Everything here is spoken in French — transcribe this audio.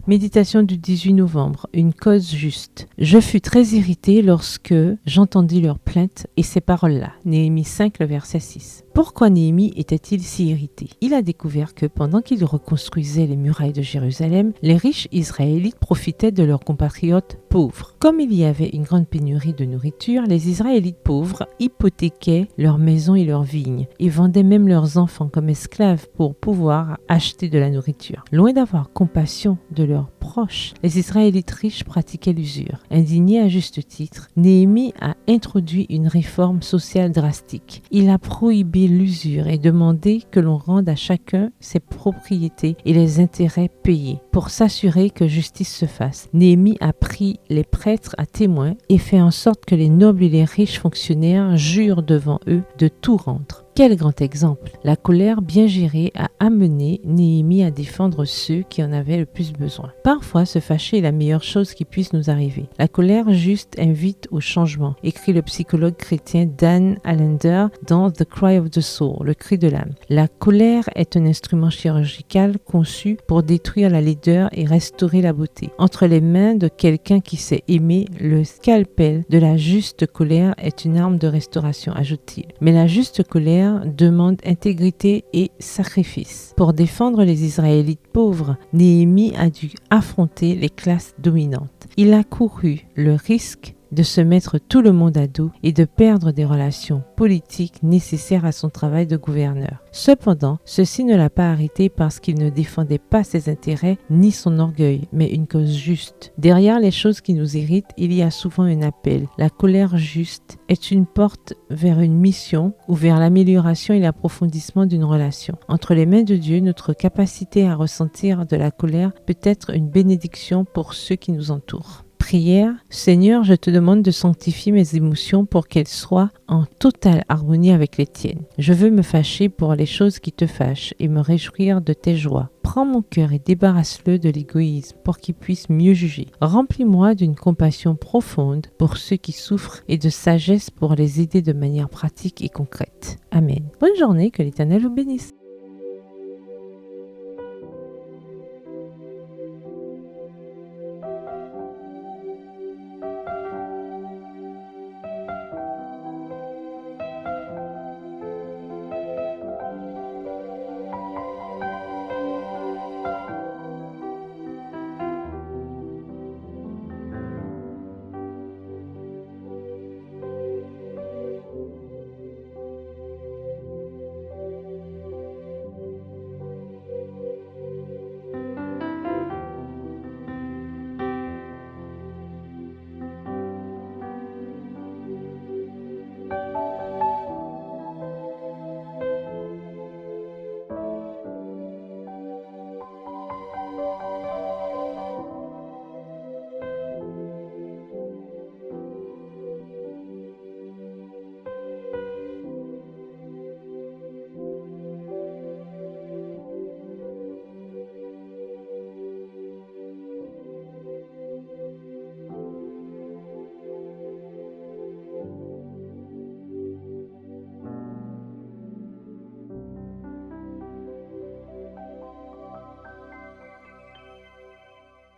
Méditation du 18 novembre, une cause juste. Je fus très irrité lorsque j'entendis leurs plaintes et ces paroles-là. Néhémie 5, le verset 6. Pourquoi Néhémie était-il si irrité? Il a découvert que pendant qu'il reconstruisait les murailles de Jérusalem, les riches israélites profitaient de leurs compatriotes pauvres. Comme il y avait une grande pénurie de nourriture, les Israélites pauvres hypothéquaient leurs maisons et leurs vignes et vendaient même leurs enfants comme esclaves pour pouvoir acheter de la nourriture. Loin d'avoir compassion de leurs proches, les Israélites riches pratiquaient l'usure. Indigné à juste titre, Néhémie a introduit une réforme sociale drastique. Il a prohibé l'usure et demandé que l'on rende à chacun ses propriétés et les intérêts payés. Pour s'assurer que justice se fasse, Néhémie a pris les prêtres à témoin et fait en sorte que les nobles et les riches fonctionnaires jurent devant eux de tout rendre. Quel grand exemple! La colère bien gérée a amené Néhémie à défendre ceux qui en avaient le plus besoin. Parfois, se fâcher est la meilleure chose qui puisse nous arriver. La colère juste invite au changement, écrit le psychologue chrétien Dan Allender dans The Cry of the Soul, le cri de l'âme. La colère est un instrument chirurgical conçu pour détruire la laideur et restaurer la beauté. Entre les mains de quelqu'un qui sait aimer, le scalpel de la juste colère est une arme de restauration, ajoute-t-il. Mais la juste colère demande intégrité et sacrifice. Pour défendre les Israélites pauvres, Néhémie a dû affronter les classes dominantes. Il a couru le risque de se mettre tout le monde à dos et de perdre des relations politiques nécessaires à son travail de gouverneur. Cependant, ceci ne l'a pas arrêté parce qu'il ne défendait pas ses intérêts ni son orgueil, mais une cause juste. Derrière les choses qui nous irritent, il y a souvent un appel. La colère juste est une porte vers une mission ou vers l'amélioration et l'approfondissement d'une relation. Entre les mains de Dieu, notre capacité à ressentir de la colère peut être une bénédiction pour ceux qui nous entourent. Prière, Seigneur, je te demande de sanctifier mes émotions pour qu'elles soient en totale harmonie avec les tiennes. Je veux me fâcher pour les choses qui te fâchent et me réjouir de tes joies. Prends mon cœur et débarrasse-le de l'égoïsme pour qu'il puisse mieux juger. Remplis-moi d'une compassion profonde pour ceux qui souffrent et de sagesse pour les aider de manière pratique et concrète. Amen. Bonne journée, que l'Éternel vous bénisse.